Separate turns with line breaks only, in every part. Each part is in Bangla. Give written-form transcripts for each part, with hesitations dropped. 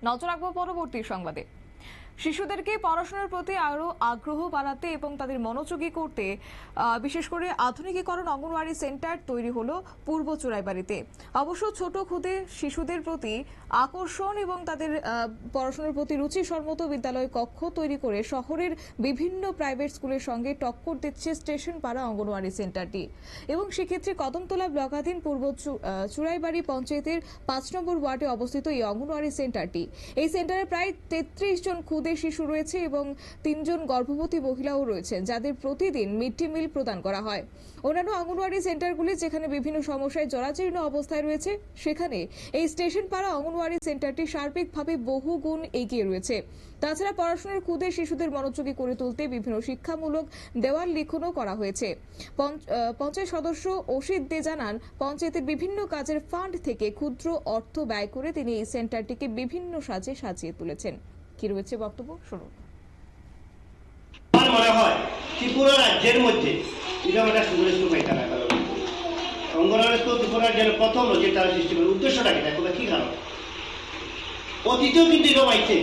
নজর রাখবো পরবর্তী সংবাদে। শিশুদেরকে পড়াশোনার প্রতি আরো আগ্রহ বাড়াতে এবং তাদের মনোযোগী করতে বিশেষ করে আধুনিকীকরণ অঙ্গনওয়াড়ি সেন্টার তৈরি হলো পূর্ব চুরাইবাড়িতে। অবশ্য ছোট খুদে শিশুদের প্রতি আকর্ষণ এবং তাদের পড়াশোনার প্রতি রুচিসম্মত বিদ্যালয় কক্ষ তৈরি করে শহরের বিভিন্ন প্রাইভেট স্কুলের সঙ্গে টক্কর দিচ্ছে স্টেশন পাড়া অঙ্গনওয়াড়ি সেন্টারটি। এবং সেক্ষেত্রে কদমতলা ব্লকাধীন পূর্ব চুরাইবাড়ি পঞ্চায়েতের ৫ নম্বর ওয়ার্ডে অবস্থিত এই অঙ্গনওয়াড়ি সেন্টারটি। এই সেন্টারে প্রায় ৩৩ জন খুদে শিশু রয়েছে এবং ৩ জন গর্ভবতী মহিলাও রয়েছেন, যাদের প্রতিদিন মিড ডে মিল প্রদান করা হয়। অন্যান্য অঙ্গনওয়াড়ি সেন্টারগুলি যেখানে বিভিন্ন সমস্যায় জরাজীর্ণ অবস্থায় রয়েছে, সেখানে এই স্টেশন পাড়া অঙ্গনওয়াড়ি সেন্টারটি সার্বিকভাবে বহু গুণ এগিয়ে রয়েছে। তাছাড়া পড়াশোনার খুদে শিশুদের মনোযোগী করে তুলতে বিভিন্ন শিক্ষামূলক দেওয়াল লিখনও করা হয়েছে। পঞ্চায়েত সদস্য অসিত দে জানান, পঞ্চায়েতের বিভিন্ন কাজের ফান্ড থেকে ক্ষুদ্র অর্থ ব্যয় করে তিনি এই সেন্টারটিকে বিভিন্ন সাজে সাজিয়ে তুলেছেন। কি রয়েছে বক্তব্য শুনুন।
আমার মনে হয় ত্রিপুরা রাজ্যের মধ্যে এরকম একটা সুন্দর স্কুল পাইতে না, কারণ অঙ্গনওয়াড়ি স্কুল ত্রিপুরার জন্য প্রথম যে তারা সৃষ্টি করে উদ্দেশ্যটা কি দেখো কি কারণ। অতীতেও কিন্তু এরকম আইছে,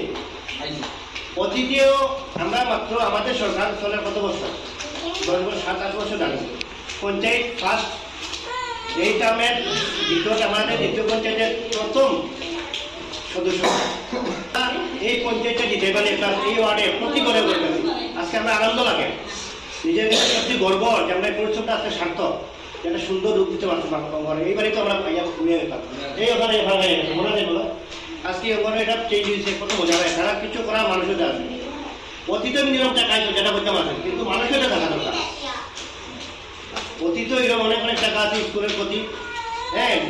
অতীতেও আমরা মাত্র আমাদের সরকার চলার কত বছর 10 বছর 7-8 বছর দাঁড়িয়ে পঞ্চায়েত ফার্স্ট এই টার্মের দ্বিতীয় পঞ্চায়েতের প্রথম সদস্য এই পঞ্চায়েতটা জিতে মানে এই ওয়ার্ডে প্রতি করে করবে। আজকে আমরা আনন্দ লাগে, নিজের সবচেয়ে গর্ব যে আমরা এই পরিশ্রমটা আজকে সার্থক, একটা সুন্দর রূপ দিতে পারছি। এইবারই তো আমরা নিয়ে যেতাম এই ওখানে মনে নেই বলো, আজকে ওখানে এটা চেঞ্জ হয়েছে, কত মজা হয়। তারা কিছু করার মানুষের আছে, অতীত নিয়ম টাকা যেটা করতে পারছে, কিন্তু মানুষের টাকা দরকার। অতীত এরকম অনেক অনেক টাকা আছে স্কুলের প্রতি,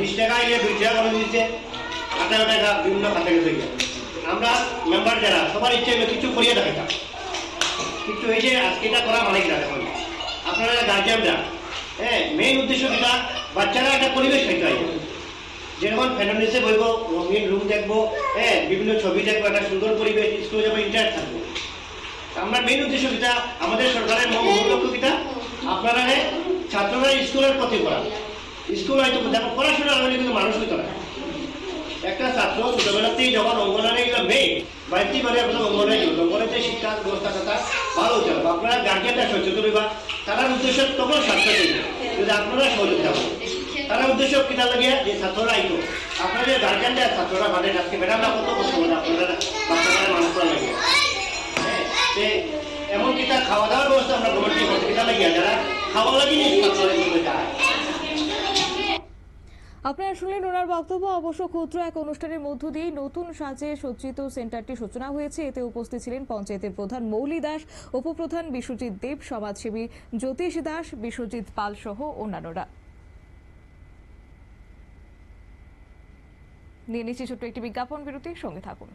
20 টাকা এলে 2 টাকা করে দিচ্ছে, 18 টাকা বিভিন্ন খাতে গেছে। আমরা মেম্বার যারা সবার ইচ্ছে কিছু করিয়ে দেখাইতাম, কিন্তু এই যে আজকে এটা করা মানে কিনা দেখুন আপনারা গার্জিয়ানরা, মেইন উদ্দেশ্য কিনা বাচ্চারা একটা পরিবেশ খাইতে হয়, যেমন ফ্যামিলিসে বইব, রঙিন রুম দেখবো, বিভিন্ন ছবি দেখবো, একটা সুন্দর পরিবেশ, স্কুলে যাবো, ইন্টারেক্ট থাকবো। আমরা মেইন উদ্দেশ্য কিনা আমাদের সরকারের মূল লক্ষ্য কিনা আপনারা ছাত্ররা স্কুলের প্রতি করা। স্কুল হয়তো দেখো পড়াশোনা হলে কিন্তু মানুষ হইতো না। একটা ছাত্র ছোটবেলাতেই যখন অঙ্গনারী মেয়ে বাড়িতে মানে আপনার অঙ্গনাতে শিক্ষা ব্যবস্থা কথা ভালো হতে হবে। আপনারা গার্জিয়ানরা সচেতন হইবা, তার উদ্দেশ্য তখন স্বাস্থ্য করবে যদি আপনারা সহযোগিতা করেন। তার উদ্দেশ্য কিনা লাগিয়ে যে ছাত্ররা আইতো আপনাদের গার্জিয়ানরা ছাত্ররা বাদে আজকে ম্যাডামরা কত কষ্ট করে আপনারা বাচ্চারা মানুষ করা লাগে। এমনকি তার খাওয়া দাওয়ার ব্যবস্থা আমরা গভর্নমেন্ট করতে কিনা লাগিয়ে যারা খাওয়া লাগিয়ে যায়।
আপনারা শুনলেন ওনার বক্তব্য। অবশ্য ক্ষুদ্র এক অনুষ্ঠানের মধ্য দিয়ে নতুন সাজে সজ্জিত সেন্টারটি সূচনা হয়েছে। এতে উপস্থিত ছিলেন পঞ্চায়েতের প্রধান মৌলি দাস, উপপ্রধান বিশ্বজিৎ দেব, সমাজসেবী জ্যোতিষ দাস, বিশ্বজিৎ পাল সহ অন্যান্যরা। নিয়ে নিচ্ছি ছোট্ট একটি বিজ্ঞাপন বিরতি, সঙ্গে থাকুন।